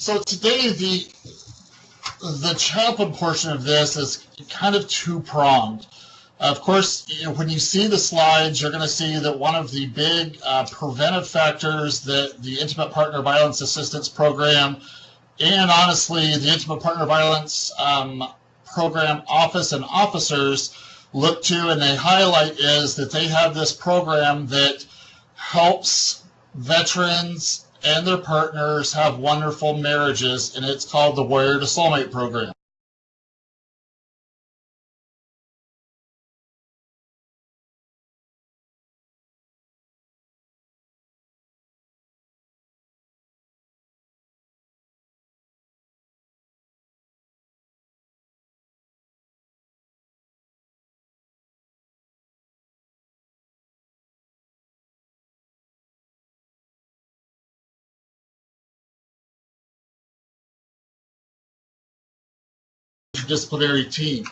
So today the chaplain portion of this is kind of two-pronged. Of course, when you see the slides, you're going to see that one of the big preventive factors that the Intimate Partner Violence Assistance Program and honestly the Intimate Partner Violence Program Office and officers look to and they highlight is that they have this program that helps veterans and their partners have wonderful marriages, and it's called the Warrior to Soulmate Program. Disciplinary team.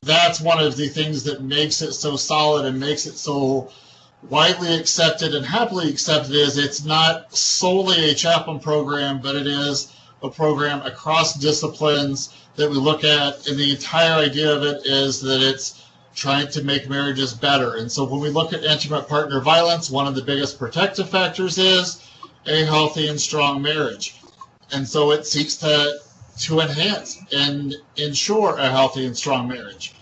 That's one of the things that makes it so solid and makes it so widely accepted and happily accepted is it's not solely a chaplain program, but it is a program across disciplines that we look at, and the entire idea of it is that it's trying to make marriages better. And so when we look at intimate partner violence, one of the biggest protective factors is a healthy and strong marriage. And so it seeks to enhance and ensure a healthy and strong marriage.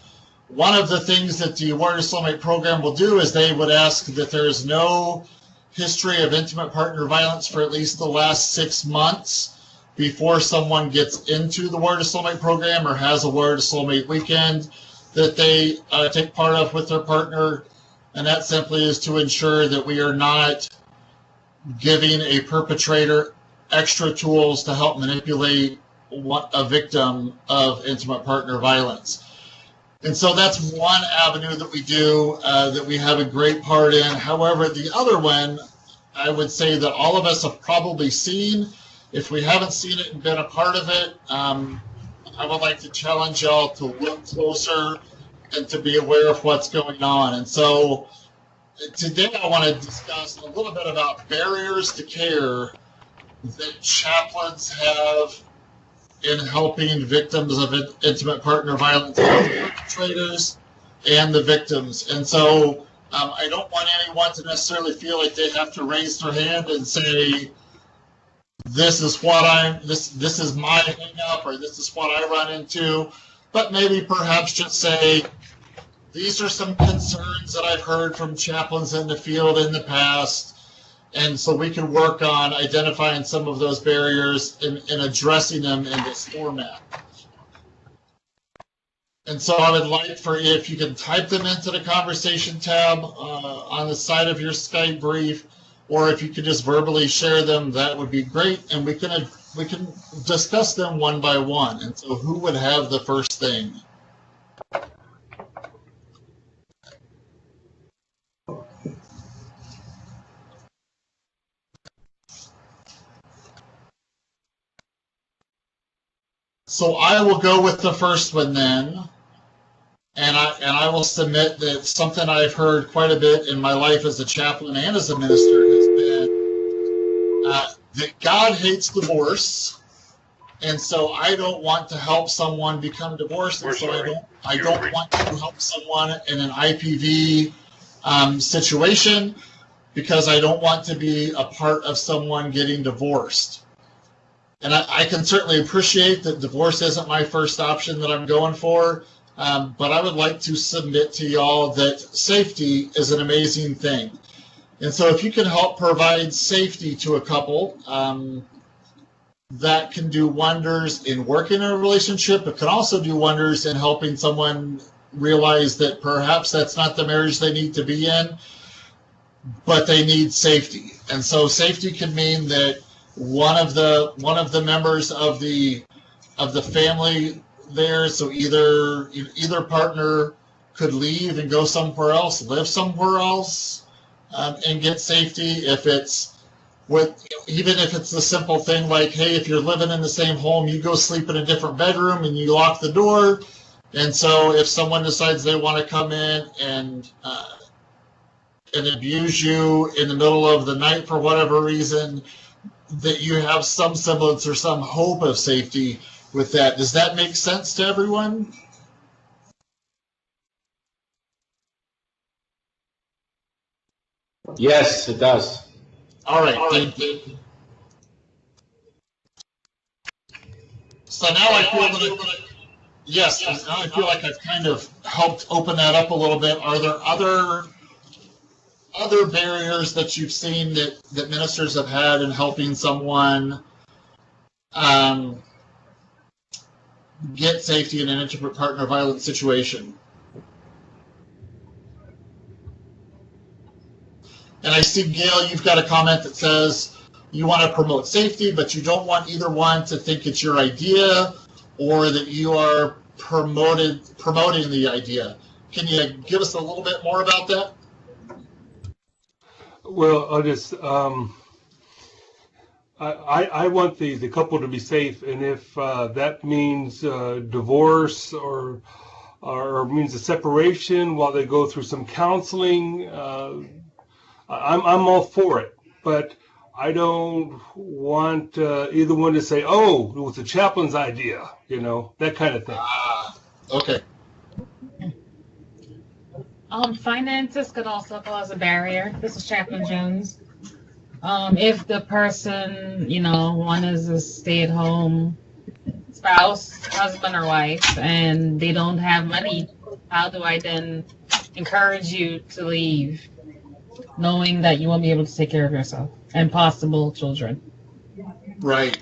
One of the things that the Warrior to Soulmate program will do is they would ask that there is no history of intimate partner violence for at least the last 6 months before someone gets into the Warrior to Soulmate program or has a Warrior to Soulmate weekend that they take part of with their partner. And that simply is to ensure that we are not giving a perpetrator extra tools to help manipulate a victim of intimate partner violence. And so that's one avenue that we do that we have a great part in. However, the other one, I would say that all of us have probably seen. If we haven't seen it and been a part of it, I would like to challenge y'all to look closer and to be aware of what's going on. And so today I want to discuss a little bit about barriers to care that chaplains have in helping victims of intimate partner violence, perpetrators and the victims. And so I don't want anyone to necessarily feel like they have to raise their hand and say, this is what this is my hang up, or this is what I run into, but maybe perhaps just say, these are some concerns that I've heard from chaplains in the field in the past. And so we can work on identifying some of those barriers and addressing them in this format. And so I would like for you, if you can type them into the conversation tab on the side of your Skype brief, or if you could just verbally share them, that would be great. And we can discuss them one by one. And so who would have the first thing? So I will go with the first one then, and I will submit that something I've heard quite a bit in my life as a chaplain and as a minister has been that God hates divorce, and so I don't want to help someone become divorced, and so I don't want to help someone in an IPV situation because I don't want to be a part of someone getting divorced. And I can certainly appreciate that divorce isn't my first option that I'm going for, but I would like to submit to y'all that safety is an amazing thing. And so if you can help provide safety to a couple, that can do wonders in working in a relationship. It can also do wonders in helping someone realize that perhaps that's not the marriage they need to be in, but they need safety. And so safety can mean that one of the members of the family there, so either partner could leave and go somewhere else, live somewhere else, and get safety. If it's even if it's a simple thing like, hey, if you're living in the same home, you go sleep in a different bedroom and you lock the door. And so if someone decides they want to come in and abuse you in the middle of the night for whatever reason, that you have some semblance or some hope of safety with that. Does that make sense to everyone? Yes, it does. All right, thank you. So now I feel that yes, now I feel like I've kind of helped open that up a little bit. Are there other barriers that you've seen that ministers have had in helping someone get safety in an intimate partner violence situation? And I see, Gail, you've got a comment that says you want to promote safety, but you don't want either one to think it's your idea or that you are promoting the idea. Can you give us a little bit more about that? Well, I'll just, I want the couple to be safe, and if that means divorce or means a separation while they go through some counseling, I'm all for it. But I don't want either one to say, "Oh, it was the chaplain's idea," that kind of thing. Okay. Finances could also cause a barrier. This is Chaplain Jones. If the person, one is a stay-at-home spouse, husband or wife, and they don't have money, how do I then encourage you to leave, knowing that you won't be able to take care of yourself and possible children? Right.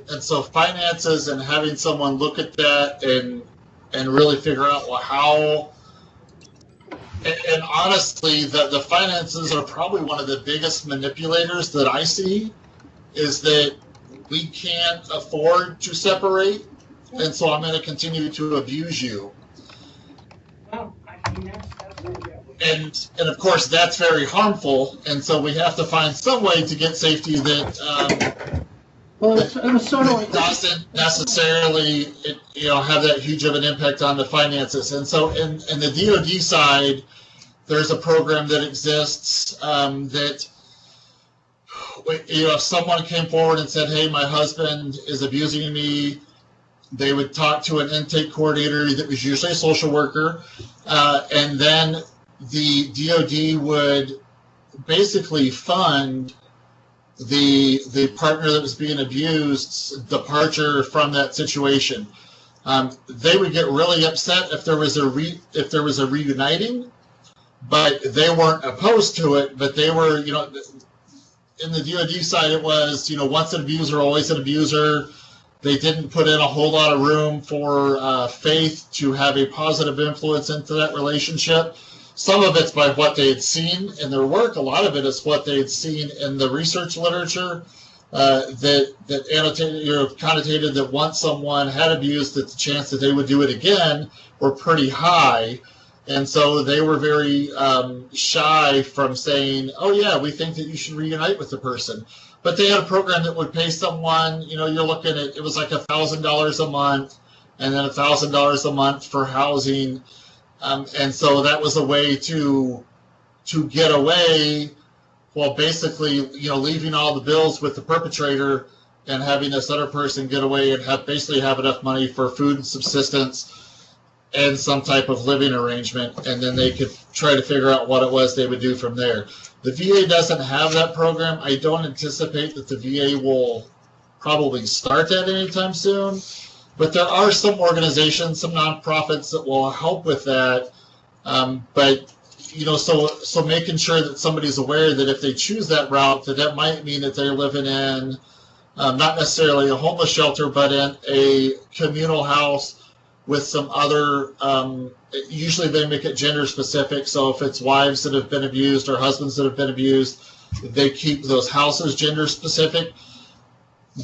And so finances and having someone look at that and really figure out, well, how. And honestly, the finances are probably one of the biggest manipulators that I see, is that we can't afford to separate, and so I'm going to continue to abuse you. And of course, that's very harmful, and so we have to find some way to get safety that doesn't necessarily have that huge of an impact on the finances. And so in the DoD side, there's a program that exists that if someone came forward and said, "Hey, my husband is abusing me," they would talk to an intake coordinator that was usually a social worker, and then the DoD would basically fund the partner that was being abused's departure from that situation. They would get really upset if there was a reuniting, but they weren't opposed to it. But they were, in the DoD side, it was, once an abuser, always an abuser. They didn't put in a whole lot of room for faith to have a positive influence into that relationship. Some of it's by what they had seen in their work. A lot of it is what they had seen in the research literature that annotated, connotated that once someone had abused, that the chance that they would do it again were pretty high. And so they were very shy from saying, "Oh yeah, we think that you should reunite with the person." But they had a program that would pay someone, you're looking at, it was like $1,000 a month, and then $1,000 a month for housing. And so that was a way to get away, while basically, leaving all the bills with the perpetrator and having this other person get away and basically have enough money for food and subsistence and some type of living arrangement, and then they could try to figure out what it was they would do from there. The VA doesn't have that program. I don't anticipate that the VA will probably start that anytime soon. But there are some organizations, some nonprofits that will help with that. But so making sure that somebody's aware that if they choose that route, that might mean that they're living in not necessarily a homeless shelter, but in a communal house with some other. Usually they make it gender specific. So if it's wives that have been abused or husbands that have been abused, they keep those houses gender specific.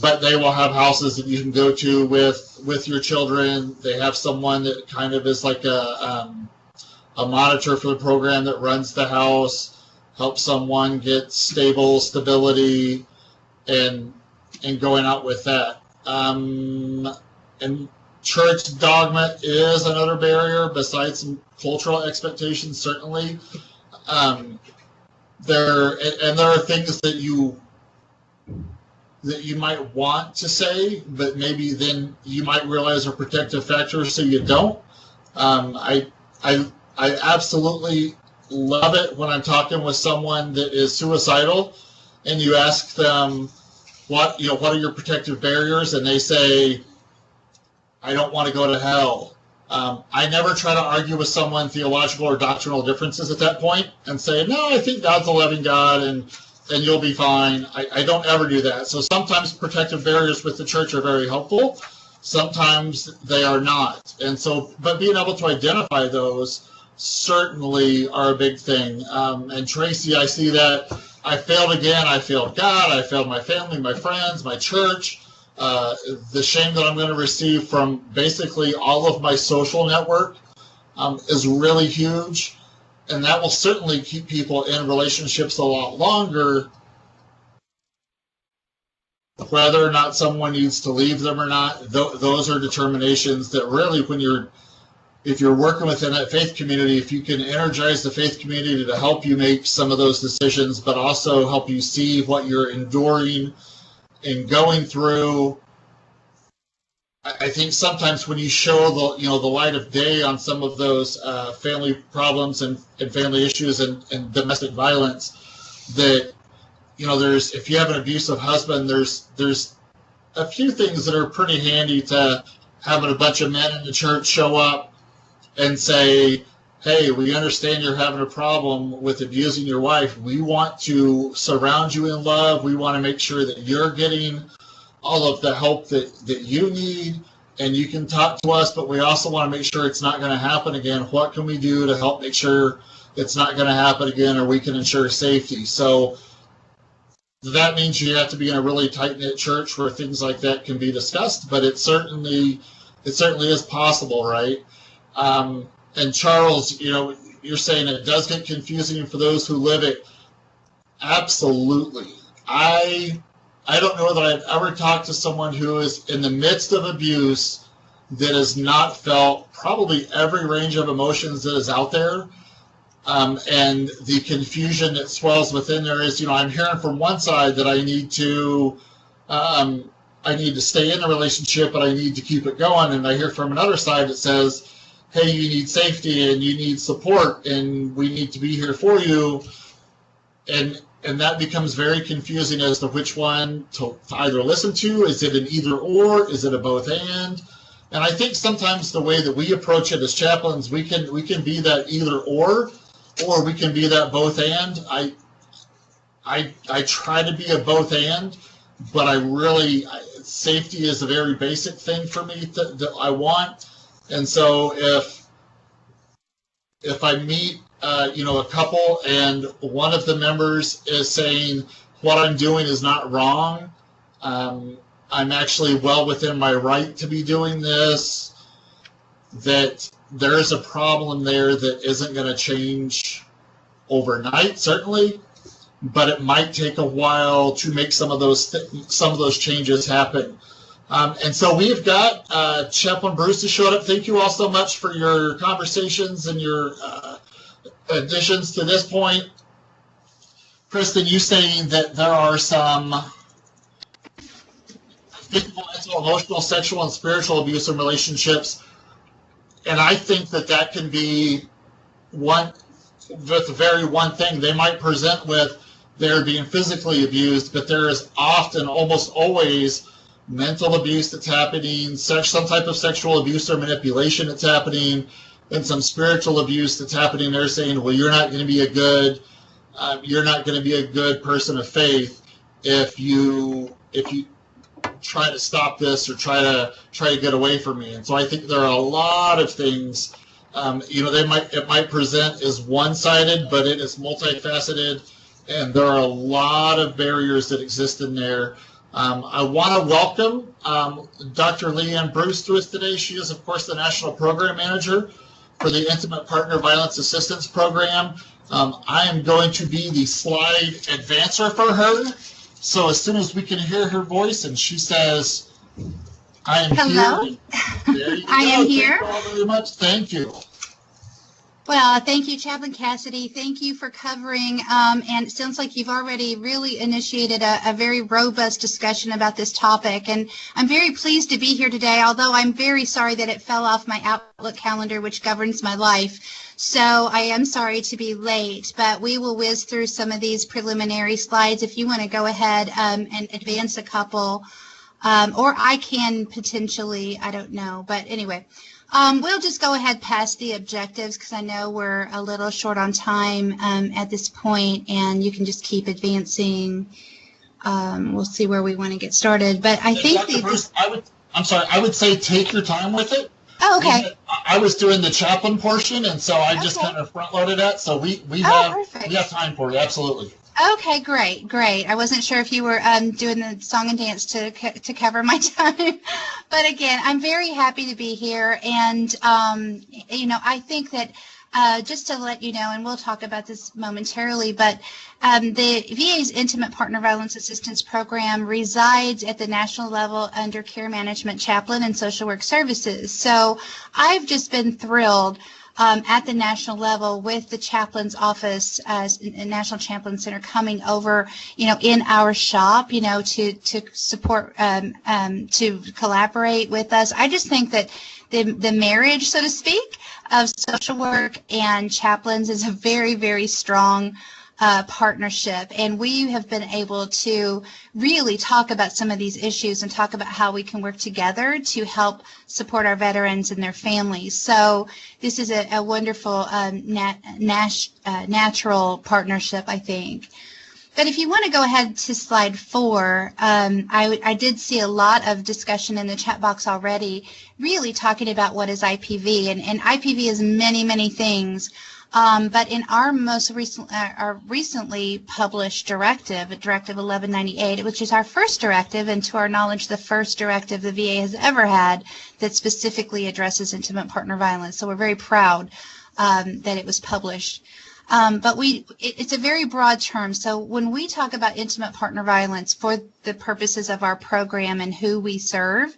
But they will have houses that you can go to with your children. They have someone that kind of is like a monitor for the program that runs the house, helps someone get stability, and going out with that. And church dogma is another barrier besides some cultural expectations, certainly. There are things that that you might want to say, but maybe then you might realize are protective factors, so you don't. I absolutely love it when I'm talking with someone that is suicidal, and you ask them, what are your protective barriers, and they say, I don't want to go to hell. I never try to argue with someone theological or doctrinal differences at that point and say, no, I think God's a loving God and you'll be fine. I don't ever do that. So sometimes protective barriers with the church are very helpful. Sometimes they are not. And so, but being able to identify those certainly are a big thing. And Tracy, I see that. I failed again. I failed God. I failed my family, my friends, my church. The shame that I'm going to receive from basically all of my social network is really huge. And that will certainly keep people in relationships a lot longer, whether or not someone needs to leave them or not. Those are determinations that really, if you're working within that faith community, if you can energize the faith community to help you make some of those decisions, but also help you see what you're enduring and going through. I think sometimes when you show the light of day on some of those family problems and family issues and domestic violence, that there's, if you have an abusive husband, there's a few things that are pretty handy to having a bunch of men in the church show up and say, hey, we understand you're having a problem with abusing your wife. We want to surround you in love. We want to make sure that you're getting all of the help that you need, and you can talk to us, but we also want to make sure it's not going to happen again. What can we do to help make sure it's not going to happen again, or we can ensure safety? So that means you have to be in a really tight-knit church where things like that can be discussed, but it certainly is possible, right? And Charles, you're saying it does get confusing for those who live it. Absolutely. I don't know that I've ever talked to someone who is in the midst of abuse that has not felt probably every range of emotions that is out there. And the confusion that swells within there is, I'm hearing from one side that I need to stay in the relationship, but I need to keep it going. And I hear from another side that says, hey, you need safety and you need support and we need to be here for you. And that becomes very confusing as to which one to either listen to. Is it an either or? Is it a both and? And I think sometimes the way that we approach it as chaplains, we can be that either or we can be that both and. I try to be a both and, but safety is a very basic thing for me that I want. And so if I meet a couple and one of the members is saying what I'm doing is not wrong, I'm actually well within my right to be doing this, that there is a problem there that isn't going to change overnight, certainly, but it might take a while to make some of those changes happen. And so we've got Chaplain Bruce has showed up. Thank you all so much for your conversations and your additions to this point. Kristen, you saying that there are some physical, mental, emotional, sexual, and spiritual abuse in relationships, and I think that can be one thing. They might present with they're being physically abused, but there is often, almost always, mental abuse that's happening, some type of sexual abuse or manipulation that's happening, and some spiritual abuse that's happening. They're saying, well, you're not going to be a good person of faith if you try to stop this or try to get away from me. And so I think there are a lot of things. It might present as one-sided, but it is multifaceted, and there are a lot of barriers that exist in there. I want to welcome Dr. Leanne Bruce to us today. She is, of course, the National Program Manager for the Intimate Partner Violence Assistance Program. I am going to be the slide advancer for her. So as soon as we can hear her voice and she says, I am Hello. here. There you I go. am here. Thank you all very much. Thank you. Well, thank you, Chaplain Cassidy. Thank you for covering, and it sounds like you've already really initiated a very robust discussion about this topic, and I'm very pleased to be here today, although I'm very sorry that it fell off my Outlook calendar, which governs my life. So I am sorry to be late, but we will whiz through some of these preliminary slides. If you want to go ahead and advance a couple, or I can potentially, I don't know, but anyway. We'll just go ahead past the objectives because I know we're a little short on time at this point, and you can just keep advancing. We'll see where we want to get started. But I think I would say take your time with it. Oh, okay. I was doing the chaplain portion, and so I just kind of front loaded that. So we have time for you, absolutely. Okay, great. I wasn't sure if you were doing the song and dance to cover my time, but again, I'm very happy to be here, and I think that just to let you know, and we'll talk about this momentarily, but the VA's Intimate Partner Violence Assistance Program resides at the national level under Care Management, Chaplain, and Social Work Services. So I've just been thrilled at the national level with the chaplain's office, National Chaplain Center, coming over, in our shop, to support, to collaborate with us. I just think that the marriage, so to speak, of social work and chaplains is a very, very strong partnership, and we have been able to really talk about some of these issues and talk about how we can work together to help support our veterans and their families. So this is a wonderful natural partnership, I think. But if you want to go ahead to slide 4, I did see a lot of discussion in the chat box already, really talking about what is IPV, and IPV is many, many things. But in our our recently published directive, Directive 1198, which is our first directive, and to our knowledge, the first directive the VA has ever had that specifically addresses intimate partner violence. So we're very proud that it was published. But it's a very broad term. So when we talk about intimate partner violence for the purposes of our program and who we serve,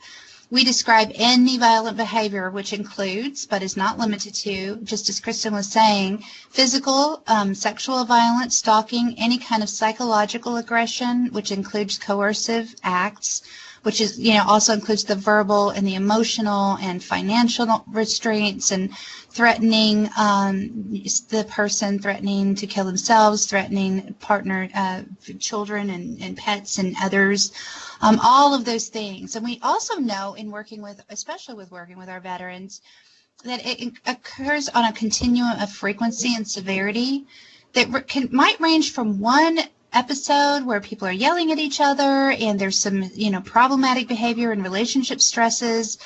we describe any violent behavior, which includes, but is not limited to, just as Kristen was saying, physical, sexual violence, stalking, any kind of psychological aggression, which includes coercive acts, which is, also includes the verbal and the emotional and financial restraints, and threatening the person, threatening to kill themselves, threatening partner, children and pets and others, all of those things. And we also know especially working with our veterans, that it occurs on a continuum of frequency and severity that might range from one episode where people are yelling at each other and there's some, problematic behavior and relationship stresses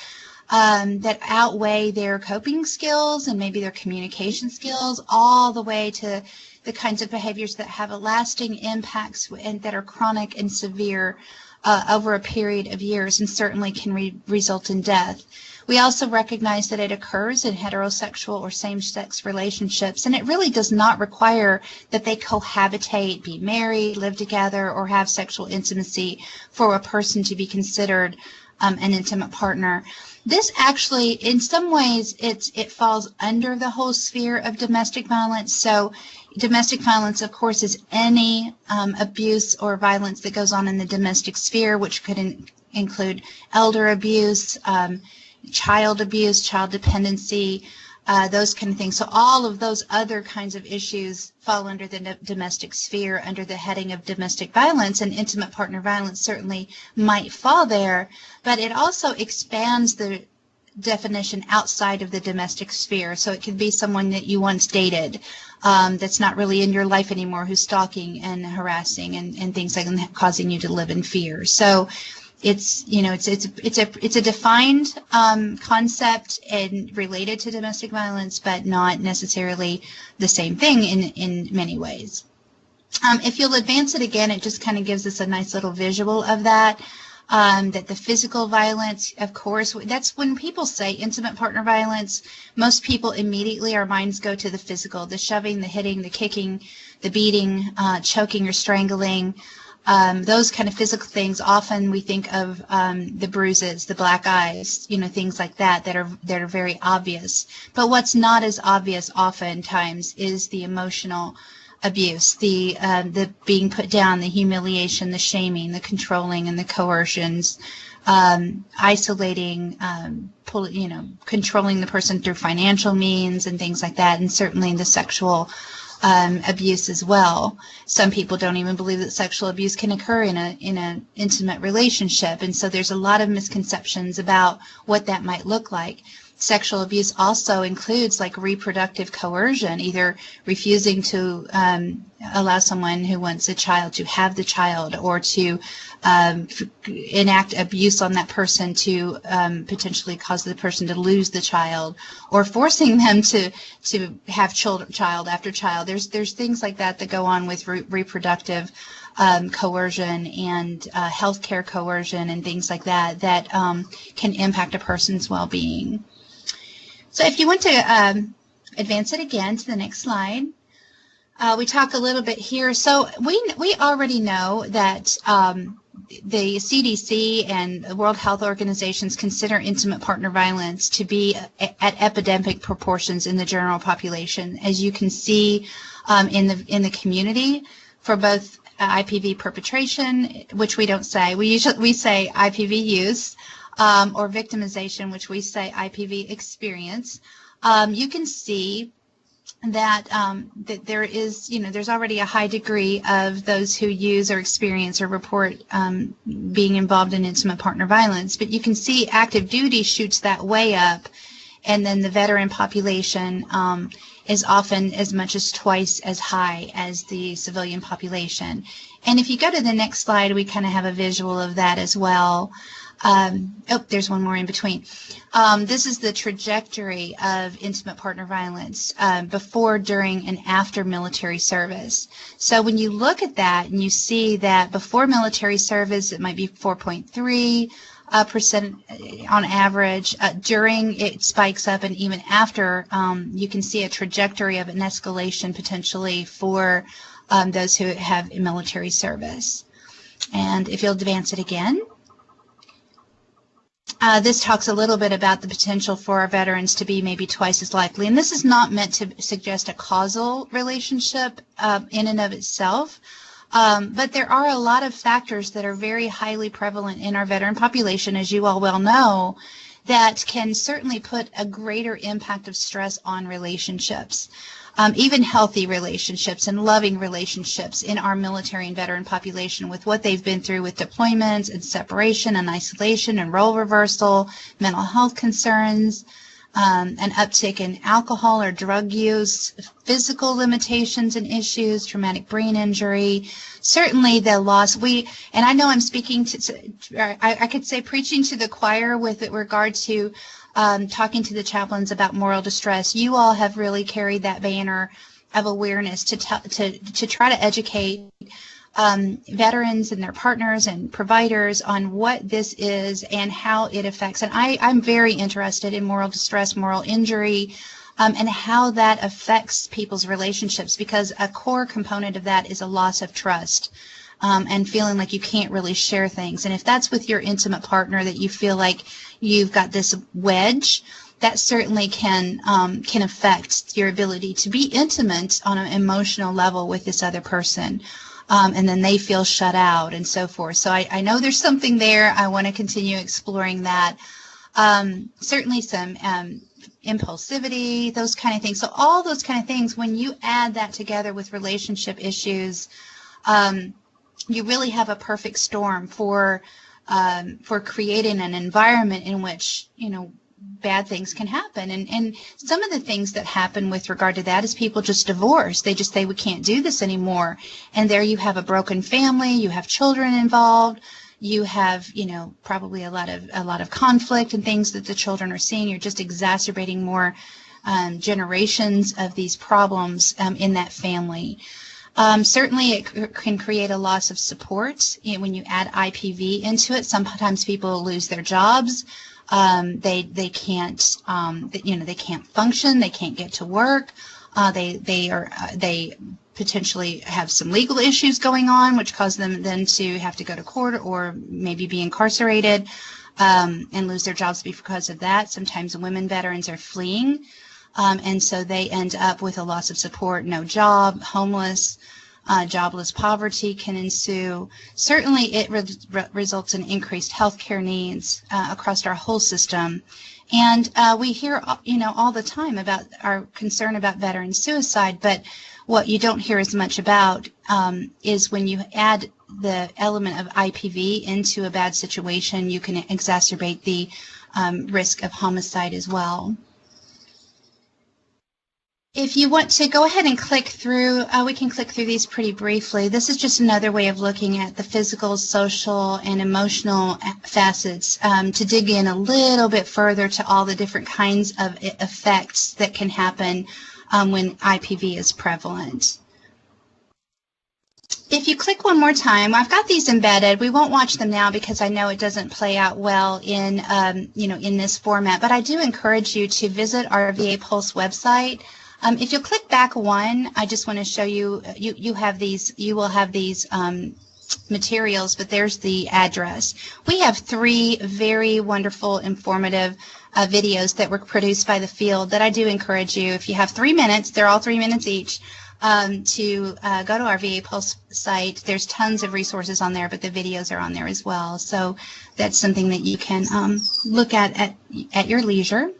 that outweigh their coping skills and maybe their communication skills, all the way to the kinds of behaviors that have a lasting impacts and that are chronic and severe over a period of years, and certainly can result in death. We also recognize that it occurs in heterosexual or same-sex relationships, and it really does not require that they cohabitate, be married, live together, or have sexual intimacy for a person to be considered an intimate partner. This actually, in some ways, it falls under the whole sphere of domestic violence. So domestic violence, of course, is any abuse or violence that goes on in the domestic sphere, which could include elder abuse, child abuse, child dependency, those kind of things. So all of those other kinds of issues fall under the domestic sphere, under the heading of domestic violence, and intimate partner violence certainly might fall there, but it also expands the definition outside of the domestic sphere. So it could be someone that you once dated that's not really in your life anymore, who's stalking and harassing and things like that, causing you to live in fear. So it's a defined concept and related to domestic violence, but not necessarily the same thing in many ways. If you'll advance it again, it just kind of gives us a nice little visual of that. That the physical violence, of course, that's when people say intimate partner violence, most people immediately, our minds go to the physical, the shoving, the hitting, the kicking, the beating, choking or strangling. those kind of physical things, often we think of the bruises, the black eyes, things like that that are very obvious. But what's not as obvious oftentimes is the emotional abuse, the being put down, the humiliation, the shaming, the controlling, and the coercions, isolating, controlling the person through financial means and things like that, and certainly the sexual abuse as well. Some people don't even believe that sexual abuse can occur in an intimate relationship, and so there's a lot of misconceptions about what that might look like. Sexual abuse also includes like reproductive coercion, either refusing to allow someone who wants a child to have the child, or to enact abuse on that person to potentially cause the person to lose the child, or forcing them to have child after child. There's things like that go on with reproductive coercion and healthcare coercion and things like that can impact a person's well-being. So if you want to advance it again to the next slide, we talk a little bit here. So we already know that the CDC and the World Health Organizations consider intimate partner violence to be at epidemic proportions in the general population, as you can see in the community for both IPV perpetration, which we don't say. We say IPV use. Or victimization, which we say IPV experience. You can see that that there is, there's already a high degree of those who use or experience or report being involved in intimate partner violence. But you can see active duty shoots that way up, and then the veteran population is often as much as twice as high as the civilian population. And if you go to the next slide, we kind of have a visual of that as well. There's one more in between. This is the trajectory of intimate partner violence before, during, and after military service. So when you look at that and you see that before military service, it might be 4.3% on average. During, it spikes up, and even after, you can see a trajectory of an escalation potentially for those who have military service. And if you'll advance it again. This talks a little bit about the potential for our veterans to be maybe twice as likely. And this is not meant to suggest a causal relationship in and of itself, but there are a lot of factors that are very highly prevalent in our veteran population, as you all well know, that can certainly put a greater impact of stress on relationships. Even healthy relationships and loving relationships in our military and veteran population, with what they've been through with deployments and separation and isolation and role reversal, mental health concerns, an uptick in alcohol or drug use, physical limitations and issues, traumatic brain injury, certainly the loss. And I know I'm speaking I could say preaching to the choir with regard to talking to the chaplains about moral distress. You all have really carried that banner of awareness to try to educate veterans and their partners and providers on what this is and how it affects. And I'm very interested in moral distress, moral injury, and how that affects people's relationships, because a core component of that is a loss of trust. And feeling like you can't really share things. And if that's with your intimate partner, that you feel like you've got this wedge, that certainly can affect your ability to be intimate on an emotional level with this other person. And then they feel shut out and so forth. So I know there's something there. I want to continue exploring that. Certainly some impulsivity, those kind of things. So all those kind of things, when you add that together with relationship issues, you really have a perfect storm for creating an environment in which, bad things can happen. And some of the things that happen with regard to that is people just divorce. They just say, we can't do this anymore. And there you have a broken family, you have children involved, you have, probably a lot of conflict and things that the children are seeing. You're just exacerbating more generations of these problems in that family. Certainly it can create a loss of support when you add IPV into it. Sometimes people lose their jobs. They can't function. They can't get to work. They potentially have some legal issues going on, which cause them then to have to go to court or maybe be incarcerated and lose their jobs because of that. Sometimes women veterans are fleeing, and so they end up with a loss of support, no job, homeless, jobless, poverty can ensue. Certainly it results in increased healthcare needs across our whole system. And we hear, all the time about our concern about veteran suicide, but what you don't hear as much about is when you add the element of IPV into a bad situation, you can exacerbate the risk of homicide as well. If you want to go ahead and click through, we can click through these pretty briefly. This is just another way of looking at the physical, social, and emotional facets to dig in a little bit further to all the different kinds of effects that can happen when IPV is prevalent. If you click one more time, I've got these embedded. We won't watch them now because I know it doesn't play out well in, in this format, but I do encourage you to visit our VA Pulse website. If you click back one, I just want to show you, you will have these materials, but there's the address. We have 3 very wonderful, informative videos that were produced by the field that I do encourage you, if you have 3 minutes, they're all 3 minutes each, to go to our VA Pulse site. There's tons of resources on there, but the videos are on there as well. So that's something that you can look at your leisure.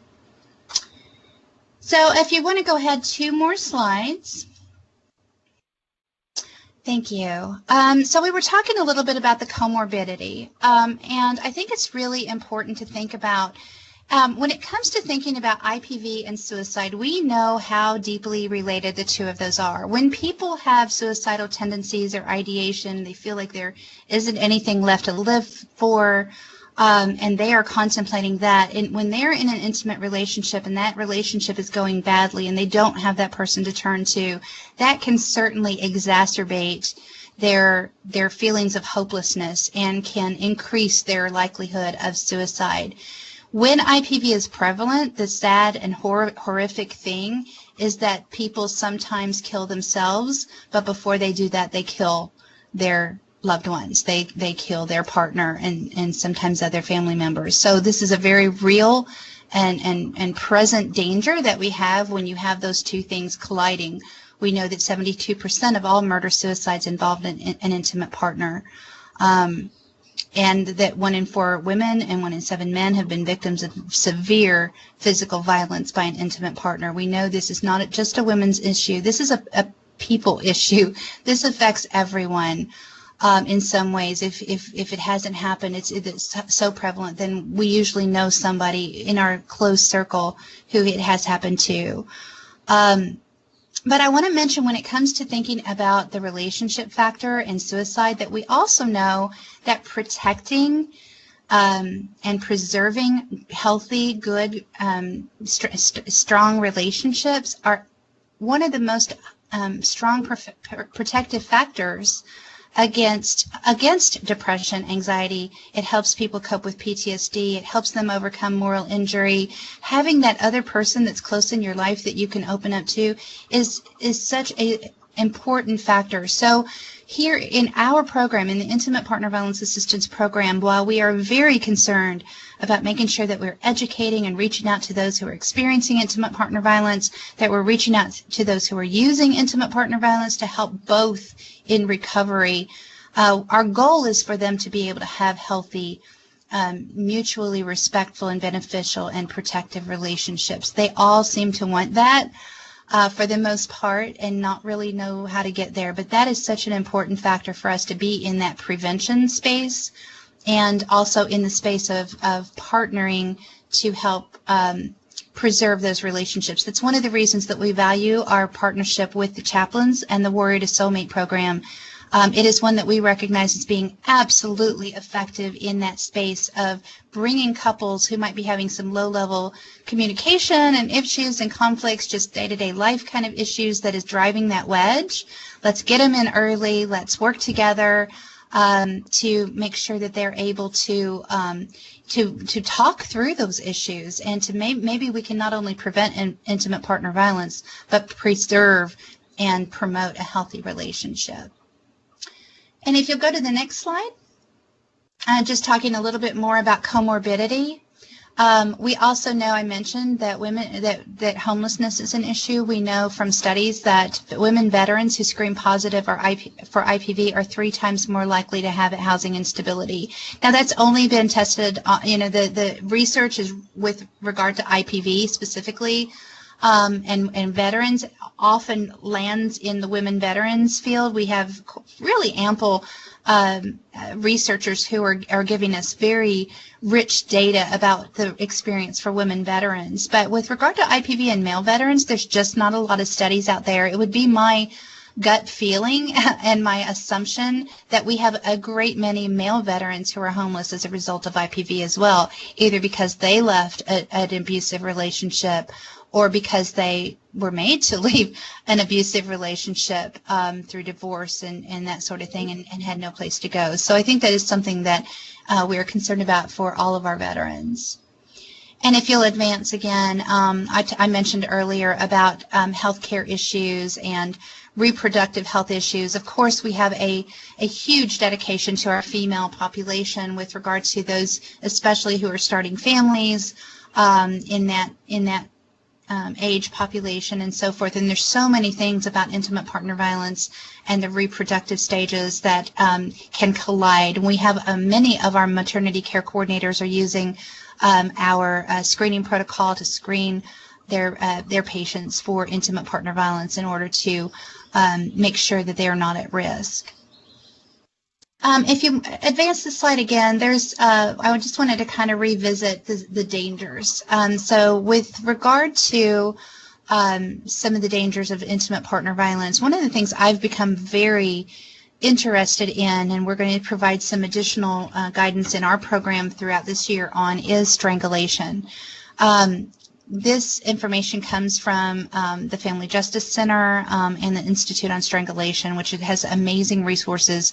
So if you want to go ahead 2 more slides. Thank you. So we were talking a little bit about the comorbidity, and I think it's really important to think about when it comes to thinking about IPV and suicide, we know how deeply related the two of those are. When people have suicidal tendencies or ideation, they feel like there isn't anything left to live for, and they are contemplating that. And when they're in an intimate relationship and that relationship is going badly and they don't have that person to turn to, that can certainly exacerbate their feelings of hopelessness and can increase their likelihood of suicide. When IPV is prevalent, the sad and horrific thing is that people sometimes kill themselves, but before they do that, they kill their loved ones. They kill their partner and sometimes other family members. So this is a very real and present danger that we have when you have those two things colliding. We know that 72% of all murder-suicides involved an intimate partner. And that 1 in 4 women and 1 in 7 men have been victims of severe physical violence by an intimate partner. We know this is not just a women's issue. This is a people issue. This affects everyone in some ways. If it hasn't happened, it's so prevalent, then we usually know somebody in our close circle who it has happened to. But I want to mention when it comes to thinking about the relationship factor and suicide that we also know that protecting and preserving healthy, good, strong relationships are one of the most strong protective factors against depression, anxiety. It helps people cope with PTSD. It helps them overcome moral injury. Having that other person that's close in your life that you can open up to is such a important factor. So here in our program, in the Intimate Partner Violence Assistance Program, while we are very concerned about making sure that we're educating and reaching out to those who are experiencing intimate partner violence, that we're reaching out to those who are using intimate partner violence to help both in recovery, our goal is for them to be able to have healthy, mutually respectful and beneficial and protective relationships. They all seem to want that for the most part and not really know how to get there. But that is such an important factor for us to be in that prevention space and also in the space of partnering to help preserve those relationships. That's one of the reasons that we value our partnership with the chaplains and the Warrior to Soulmate program. It is one that we recognize as being absolutely effective in that space of bringing couples who might be having some low-level communication and issues and conflicts, just day-to-day life kind of issues that is driving that wedge. Let's get them in early. Let's work together to make sure that they're able to talk through those issues and to maybe we can not only prevent intimate partner violence, but preserve and promote a healthy relationship. And if you'll go to the next slide, just talking a little bit more about comorbidity. We also know, I mentioned that that homelessness is an issue. We know from studies that women veterans who screen positive for IPV are 3 times more likely to have housing instability. Now that's only been tested, the research is with regard to IPV specifically, and veterans often lands in the women veterans field. We have really ample researchers who are giving us very rich data about the experience for women veterans. But with regard to IPV and male veterans, there's just not a lot of studies out there. It would be my gut feeling and my assumption that we have a great many male veterans who are homeless as a result of IPV as well, either because they left an abusive relationship or because they were made to leave an abusive relationship through divorce and that sort of thing, and had no place to go. So I think that is something that we are concerned about for all of our veterans. And if you'll advance again, I mentioned earlier about healthcare issues and reproductive health issues. Of course, we have a huge dedication to our female population with regard to those, especially who are starting families in that age population and so forth. And there's so many things about intimate partner violence and the reproductive stages that can collide. We have many of our maternity care coordinators are using our screening protocol to screen their patients for intimate partner violence in order to make sure that they are not at risk. If you advance the slide again, there's I just wanted to kind of revisit the dangers. So with regard to some of the dangers of intimate partner violence, one of the things I've become very interested in, and we're going to provide some additional guidance in our program throughout this year on, is strangulation. This information comes from the Family Justice Center and the Institute on Strangulation, which it has amazing resources.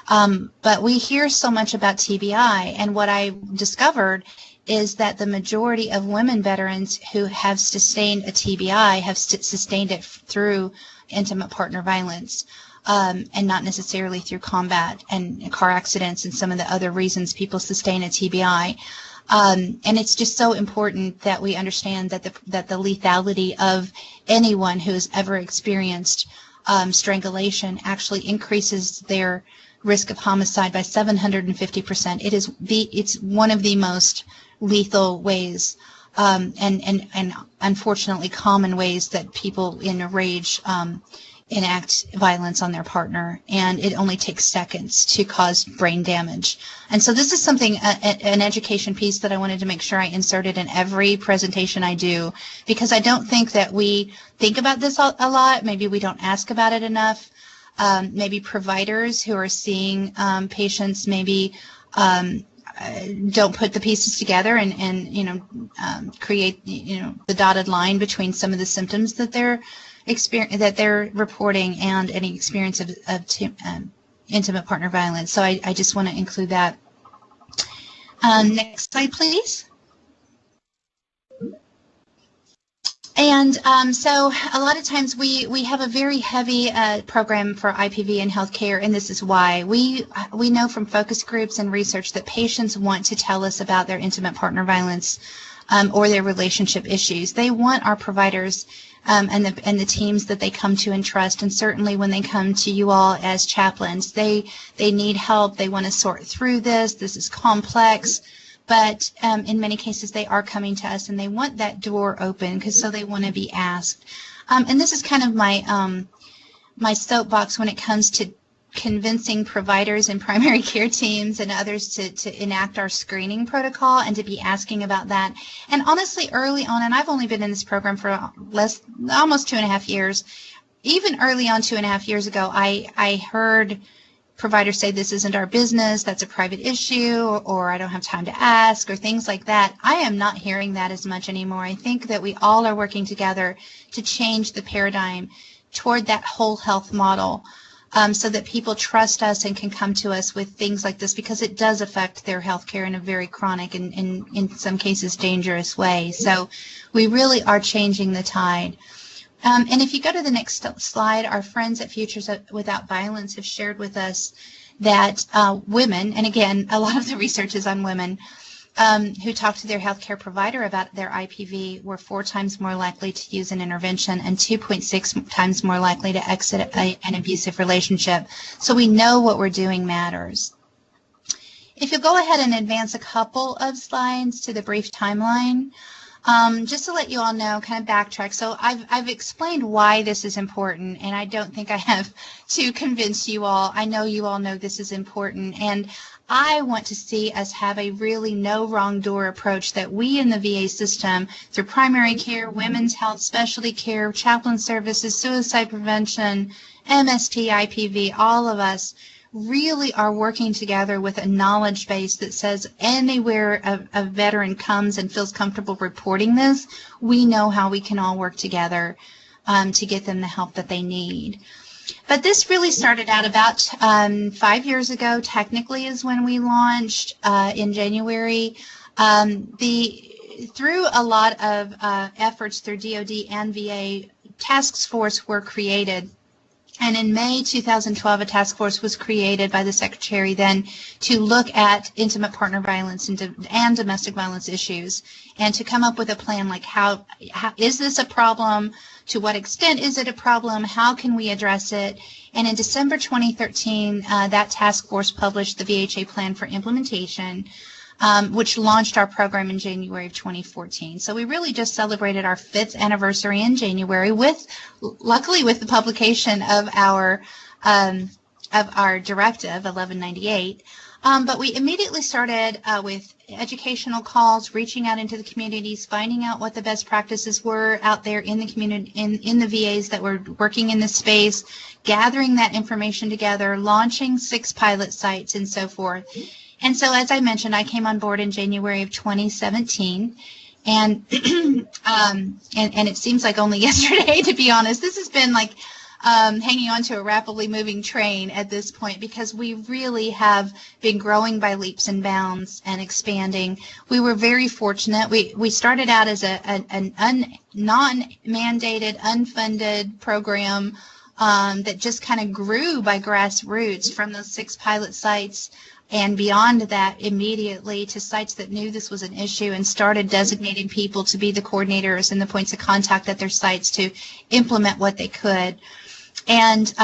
But we hear so much about TBI, and what I discovered is that the majority of women veterans who have sustained a TBI have sustained it through intimate partner violence, and not necessarily through combat and car accidents and some of the other reasons people sustain a TBI. And it's just so important that we understand that the lethality of anyone who has ever experienced strangulation actually increases their risk of homicide by 750%. It's one of the most lethal ways and unfortunately common ways that people in a rage enact violence on their partner, and it only takes seconds to cause brain damage. And so this is something, an education piece that I wanted to make sure I inserted in every presentation I do, because I don't think that we think about this a lot. Maybe we don't ask about it enough. Maybe providers who are seeing patients maybe don't put the pieces together and create the dotted line between some of the symptoms that they're reporting and any experience of intimate partner violence. So I just want to include that. Next slide, please. And so a lot of times we have a very heavy program for IPV in healthcare, and this is why. We know from focus groups and research that patients want to tell us about their intimate partner violence or their relationship issues. They want our providers and the teams that they come to and trust, and certainly when they come to you all as chaplains, they need help. They want to sort through this. This is complex. But in many cases, they are coming to us, and they want that door open because so they want to be asked. And this is kind of my my soapbox when it comes to convincing providers and primary care teams and others to enact our screening protocol and to be asking about that. And honestly, early on, and I've only been in this program for almost 2.5 years. Even early on, 2.5 years ago, I heard providers say this isn't our business, that's a private issue, or I don't have time to ask, or things like that. I am not hearing that as much anymore. I think that we all are working together to change the paradigm toward that whole health model, so that people trust us and can come to us with things like this, because it does affect their health care in a very chronic and in some cases dangerous way. So we really are changing the tide. And if you go to the next slide, our friends at Futures Without Violence have shared with us that women, and again, a lot of the research is on women, who talk to their healthcare provider about their IPV were 4 times more likely to use an intervention and 2.6 times more likely to exit an abusive relationship. So we know what we're doing matters. If you'll go ahead and advance a couple of slides to the brief timeline, just to let you all know, kind of backtrack. So I've explained why this is important, and I don't think I have to convince you all. I know you all know this is important, and I want to see us have a really no wrong door approach that we in the VA system, through primary care, women's health, specialty care, chaplain services, suicide prevention, MST, IPV, all of us really are working together with a knowledge base that says anywhere a veteran comes and feels comfortable reporting this, we know how we can all work together to get them the help that they need. But this really started out about 5 years ago, technically, is when we launched in January. Through a lot of efforts through DOD and VA, task force were created. And in May 2012, a task force was created by the Secretary then to look at intimate partner violence and domestic violence issues, and to come up with a plan like how is this a problem? To what extent is it a problem? How can we address it? And in December 2013, that task force published the VHA Plan for Implementation, which launched our program in January of 2014. So we really just celebrated our 5th anniversary in January luckily with the publication of our directive 1198. But we immediately started with educational calls, reaching out into the communities, finding out what the best practices were out there in the community, in the VAs that were working in this space, gathering that information together, launching 6 pilot sites, and so forth. And so, as I mentioned, I came on board in January of 2017, and and it seems like only yesterday, to be honest. This has been like hanging on to a rapidly moving train at this point, because we really have been growing by leaps and bounds and expanding. We were very fortunate. We started out as a non-mandated, unfunded program that just kind of grew by grassroots from those 6 pilot sites, and beyond that immediately to sites that knew this was an issue and started designating people to be the coordinators and the points of contact at their sites to implement what they could. And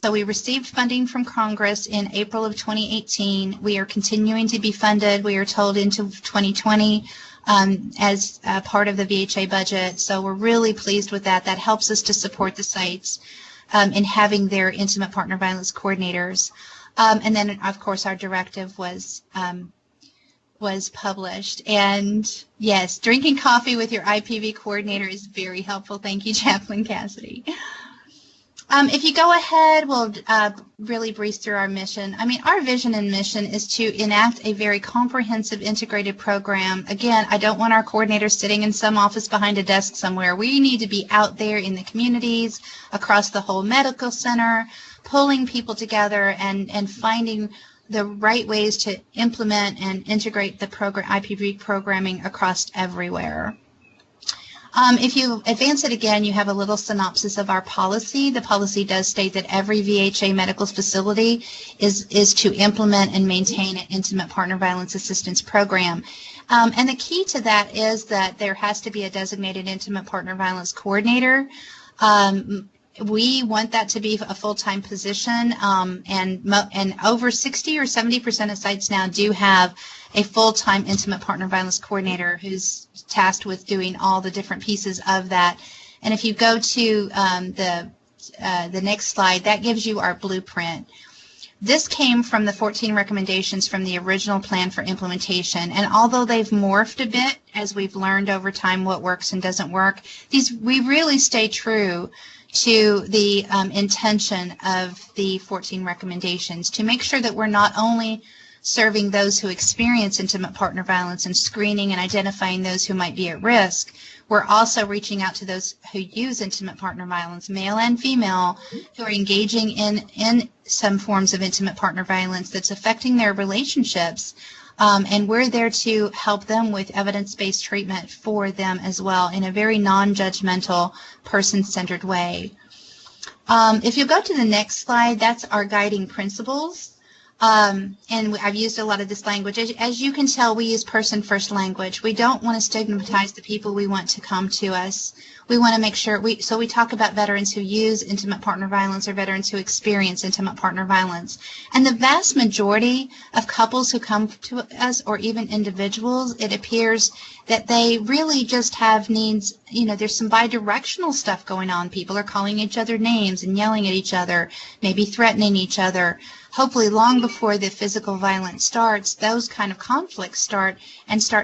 so we received funding from Congress in April of 2018. We are continuing to be funded, we are told, into 2020 as part of the VHA budget. So we're really pleased with that. That helps us to support the sites in having their intimate partner violence coordinators. And then, of course, our directive was published. And yes, drinking coffee with your IPV coordinator is very helpful. Thank you, Chaplain Cassidy. If you go ahead, we'll really breeze through our mission. I mean, our vision and mission is to enact a very comprehensive, integrated program. Again, I don't want our coordinators sitting in some office behind a desk somewhere. We need to be out there in the communities, across the whole medical center, pulling people together and finding the right ways to implement and integrate the IPV programming across everywhere. If you advance it again, you have a little synopsis of our policy. The policy does state that every VHA medical facility is to implement and maintain an intimate partner violence assistance program. And the key to that is that there has to be a designated intimate partner violence coordinator. We want that to be a full-time position, and over 60 or 70% of sites now do have a full-time intimate partner violence coordinator who's tasked with doing all the different pieces of that. And if you go to the next slide, that gives you our blueprint. This came from the 14 recommendations from the original plan for implementation, and although they've morphed a bit as we've learned over time what works and doesn't work, we really stay true to the intention of the 14 recommendations to make sure that we're not only serving those who experience intimate partner violence and screening and identifying those who might be at risk, we're also reaching out to those who use intimate partner violence, male and female, who are engaging in some forms of intimate partner violence that's affecting their relationships, And we're there to help them with evidence-based treatment for them as well in a very non-judgmental, person-centered way. If you go to the next slide, that's our guiding principles. And I've used a lot of this language. As you can tell, we use person-first language. We don't want to stigmatize the people we want to come to us. We want to make sure, so we talk about veterans who use intimate partner violence or veterans who experience intimate partner violence. And the vast majority of couples who come to us, or even individuals, it appears that they really just have needs. You know, there's some bi-directional stuff going on. People are calling each other names and yelling at each other, maybe threatening each other. Hopefully long before the physical violence starts, those kind of conflicts start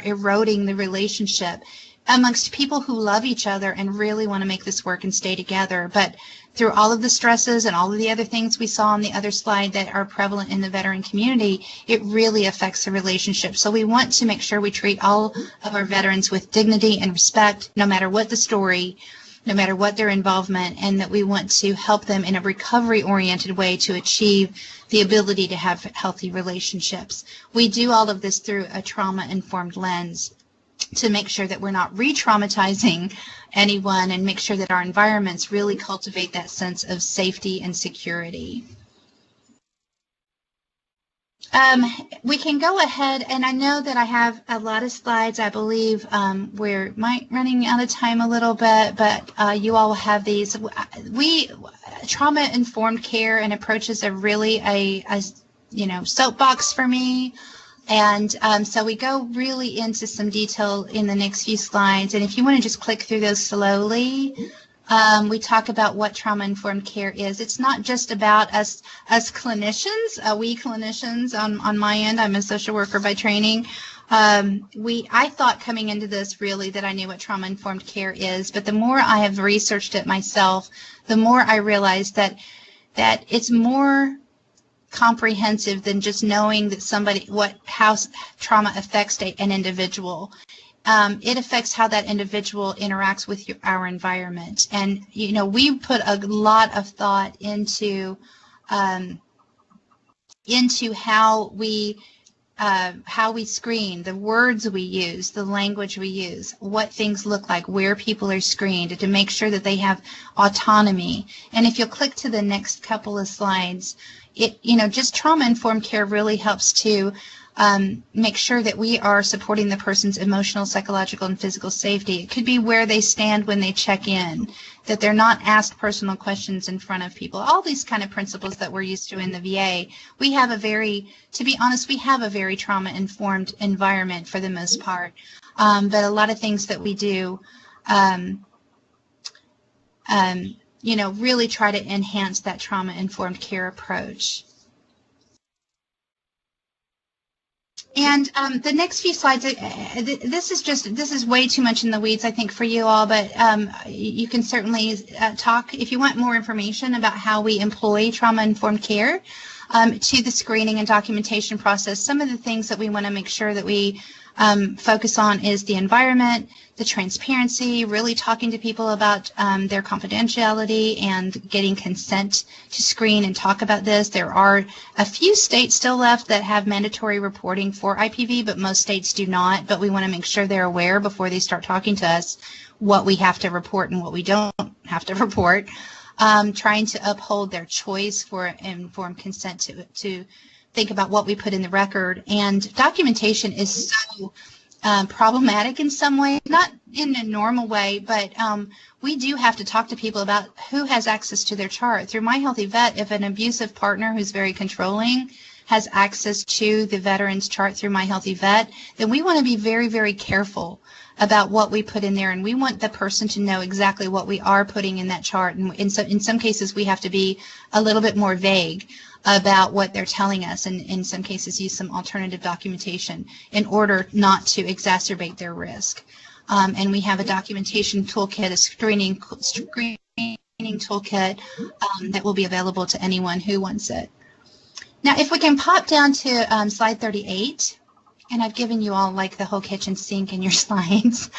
eroding the relationship amongst people who love each other and really want to make this work and stay together. But through all of the stresses and all of the other things we saw on the other slide that are prevalent in the veteran community, it really affects the relationship. So we want to make sure we treat all of our veterans with dignity and respect, no matter what the story, no matter what their involvement, and that we want to help them in a recovery-oriented way to achieve the ability to have healthy relationships. We do all of this through a trauma-informed lens to make sure that we're not re-traumatizing anyone and make sure that our environments really cultivate that sense of safety and security. We can go ahead, and I know that I have a lot of slides. I believe we're running out of time a little bit, but you all will have these. Trauma-informed care and approaches are really a soapbox for me. And so we go really into some detail in the next few slides. And if you want to just click through those slowly, we talk about what trauma-informed care is. It's not just about us clinicians, we clinicians on my end. I'm a social worker by training. I thought coming into this really that I knew what trauma-informed care is, but the more I have researched it myself, the more I realized that it's more comprehensive than just knowing that how trauma affects an individual. It affects how that individual interacts with our environment. And, we put a lot of thought into how we screen, the words we use, the language we use, what things look like, where people are screened, to make sure that they have autonomy. And if you'll click to the next couple of slides, just trauma-informed care really helps to make sure that we are supporting the person's emotional, psychological, and physical safety. It could be where they stand when they check in, that they're not asked personal questions in front of people. All these kind of principles that we're used to in the VA. To be honest, we have a very trauma-informed environment for the most part. But a lot of things that we do, really try to enhance that trauma-informed care approach. And the next few slides, this is way too much in the weeds, I think, for you all, but you can certainly talk, if you want more information about how we employ trauma-informed care to the screening and documentation process. Some of the things that we want to make sure that we focus on is the environment, the transparency, really talking to people about their confidentiality and getting consent to screen and talk about this. There are a few states still left that have mandatory reporting for IPV, but most states do not. But we want to make sure they're aware before they start talking to us what we have to report and what we don't have to report. Trying to uphold their choice for informed consent to think about what we put in the record. And documentation is so problematic in some way, not in a normal way, but we do have to talk to people about who has access to their chart. Through My Healthy Vet, if an abusive partner who's very controlling has access to the veteran's chart through My Healthy Vet, then we want to be very, very careful about what we put in there, and we want the person to know exactly what we are putting in that chart. And in some cases, we have to be a little bit more vague about what they're telling us, and in some cases use some alternative documentation in order not to exacerbate their risk. And we have a documentation toolkit, a screening toolkit that will be available to anyone who wants it. Now, if we can pop down to slide 38, and I've given you all like the whole kitchen sink in your slides.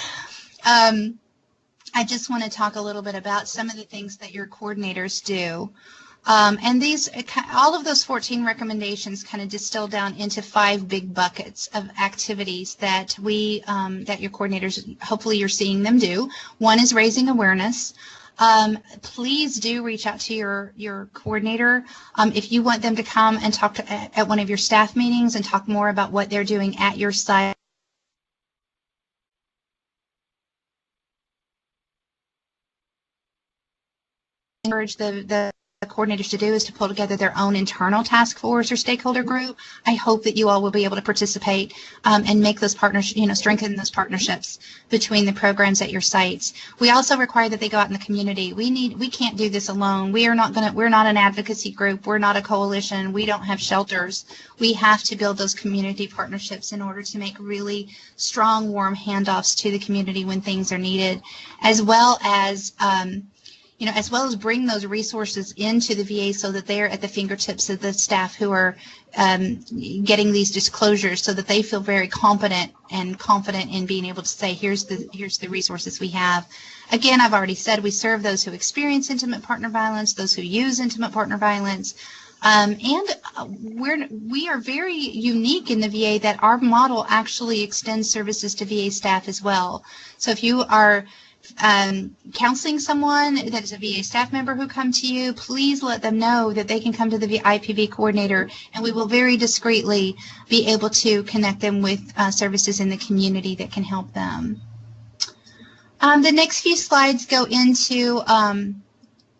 I just want to talk a little bit about some of the things that your coordinators do And these, all of those 14 recommendations kind of distill down into 5 big buckets of activities that that your coordinators, hopefully you're seeing them do. One is raising awareness. Please do reach out to your coordinator if you want them to come and talk at one of your staff meetings and talk more about what they're doing at your site. Encourage the coordinators to do is to pull together their own internal task force or stakeholder group. I hope that you all will be able to participate and make those partnerships, strengthen those partnerships between the programs at your sites. We also require that they go out in the community. We can't do this alone. We're not an advocacy group. We're not a coalition. We don't have shelters. We have to build those community partnerships in order to make really strong, warm handoffs to the community when things are needed, as well as bring those resources into the VA so that they're at the fingertips of the staff who are getting these disclosures, so that they feel very confident in being able to say, here's the resources we have. Again, I've already said we serve those who experience intimate partner violence, those who use intimate partner violence, and we are very unique in the VA that our model actually extends services to VA staff as well. So if you are counseling someone that is a VA staff member who come to you, please let them know that they can come to the IPV coordinator, and we will very discreetly be able to connect them with services in the community that can help them. The next few slides go into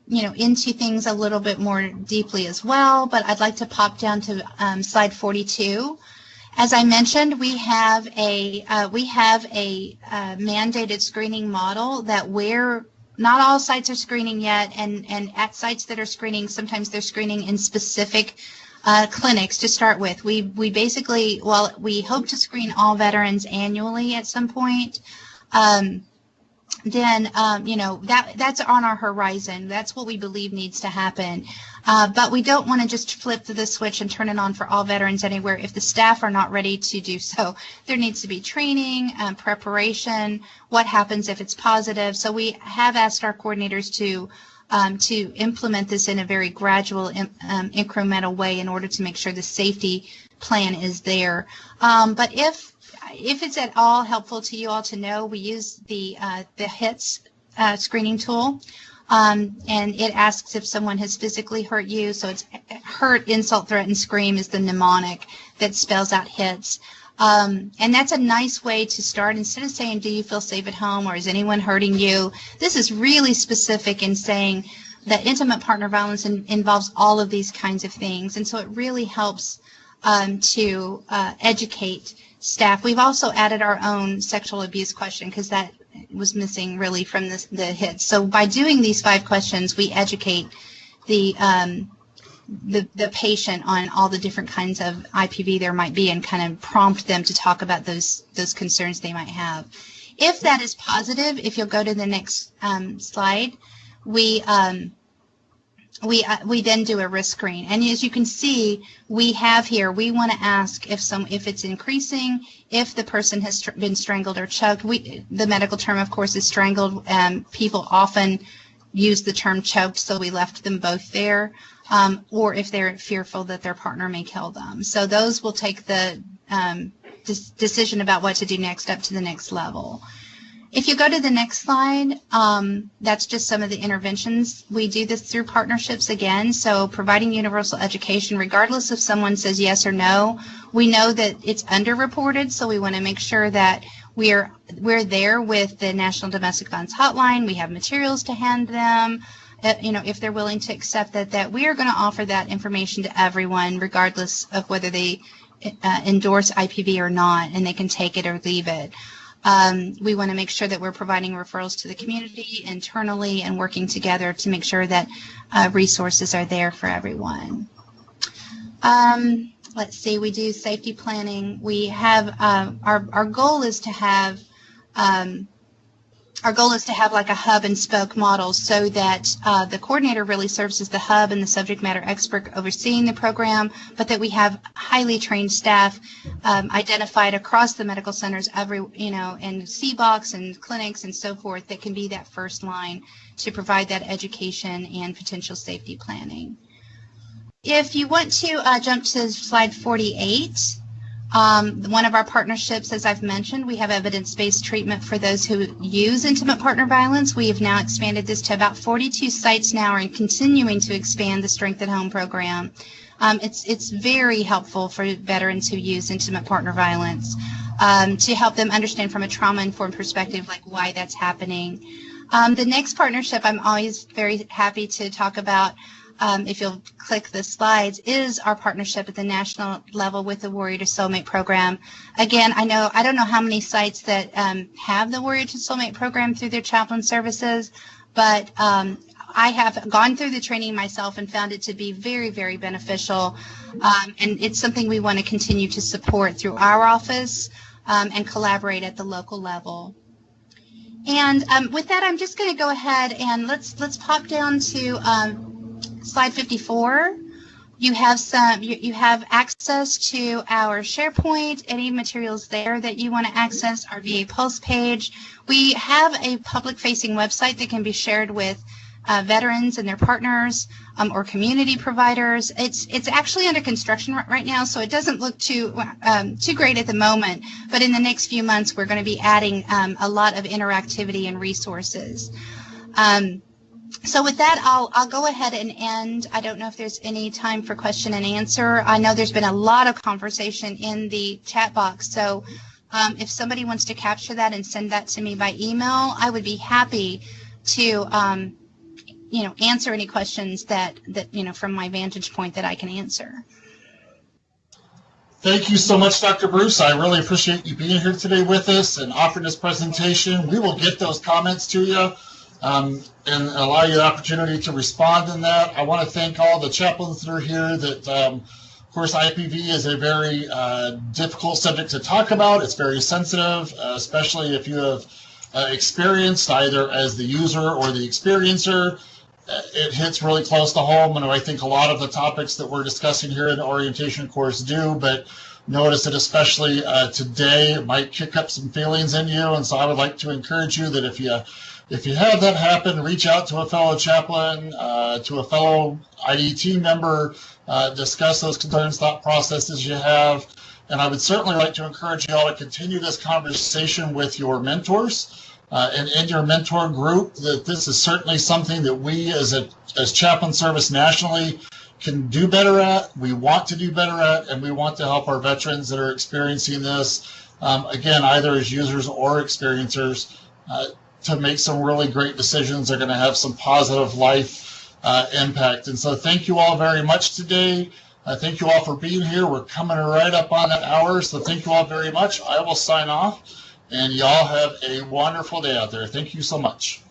into things a little bit more deeply as well, but I'd like to pop down to slide 42. As I mentioned, we have a mandated screening model that where not all sites are screening yet, and at sites that are screening, sometimes they're screening in specific clinics to start with. We basically, while we hope to screen all veterans annually at some point, then that's on our horizon. That's what we believe needs to happen. But we don't want to just flip the switch and turn it on for all veterans anywhere if the staff are not ready to do so. There needs to be training, preparation, what happens if it's positive. So we have asked our coordinators to implement this in a very gradual, incremental way in order to make sure the safety plan is there. But if it's at all helpful to you all to know, we use the HITS screening tool, and it asks if someone has physically hurt you. So it's hurt, insult, threaten, scream is the mnemonic that spells out HITS. And that's a nice way to start. Instead of saying, do you feel safe at home, or is anyone hurting you? This is really specific in saying that intimate partner violence involves all of these kinds of things. And so it really helps to educate staff. We've also added our own sexual abuse question because that was missing really from the HITS. So by doing these 5 questions, we educate the patient on all the different kinds of IPV there might be and kind of prompt them to talk about those concerns they might have. If that is positive, if you'll go to the next slide, we then do a risk screen, and as you can see, we have here, we want to ask if it's increasing, if the person has been strangled or choked. The medical term, of course, is strangled. People often use the term choked, so we left them both there, or if they're fearful that their partner may kill them. So those will take the decision about what to do next up to the next level. If you go to the next slide, that's just some of the interventions. We do this through partnerships again, so providing universal education, regardless if someone says yes or no. We know that it's underreported, so we want to make sure that we're there with the National Domestic Violence Hotline. We have materials to hand them. If they're willing to accept that we are going to offer that information to everyone, regardless of whether they endorse IPV or not, and they can take it or leave it. We want to make sure that we're providing referrals to the community internally and working together to make sure that resources are there for everyone. Let's see, we do safety planning. We have our goal is to have like a hub and spoke model, so that the coordinator really serves as the hub and the subject matter expert overseeing the program, but that we have highly trained staff identified across the medical centers, and CBOCs and clinics and so forth, that can be that first line to provide that education and potential safety planning. If you want to jump to slide 48, one of our partnerships, as I've mentioned, we have evidence-based treatment for those who use intimate partner violence. We have now expanded this to about 42 sites now and continuing to expand the Strength at Home program. It's very helpful for veterans who use intimate partner violence to help them understand from a trauma-informed perspective, like why that's happening. The next partnership I'm always very happy to talk about, if you'll click the slides, is our partnership at the national level with the Warrior to Soulmate program. Again, I don't know how many sites that have the Warrior to Soulmate program through their chaplain services, but I have gone through the training myself and found it to be very, very beneficial, and it's something we want to continue to support through our office and collaborate at the local level. And with that, I'm just going to go ahead and let's pop down to slide 54. You have access to our SharePoint, any materials there that you want to access, our VA Pulse page. We have a public-facing website that can be shared with veterans and their partners or community providers. It's actually under construction right now, so it doesn't look too great at the moment, but in the next few months we're going to be adding a lot of interactivity and resources. So with that, I'll go ahead and end. I don't know if there's any time for question and answer. I know there's been a lot of conversation in the chat box, so if somebody wants to capture that and send that to me by email, I would be happy to answer any questions that from my vantage point that I can answer. Thank you so much, Dr. Bruce. I really appreciate you being here today with us and offering this presentation. We will get those comments to you and allow you the opportunity to respond in that. I want to thank all the chaplains that are here. That, of course, IPV is a very difficult subject to talk about. It's very sensitive, especially if you have experienced either as the user or the experiencer. It hits really close to home, and I think a lot of the topics that we're discussing here in the orientation course do, but notice that especially today it might kick up some feelings in you, and so I would like to encourage you that if you have that happen, reach out to a fellow chaplain, to a fellow ID team member, discuss those concerns, thought processes you have, and I would certainly like to encourage you all to continue this conversation with your mentors. And in your mentor group, that this is certainly something that we as chaplain service nationally can do better at, we want to do better at, and we want to help our veterans that are experiencing this, again, either as users or experiencers, to make some really great decisions that are going to have some positive life impact. And so thank you all very much today. Thank you all for being here. We're coming right up on that hour, so thank you all very much. I will sign off. And y'all have a wonderful day out there. Thank you so much.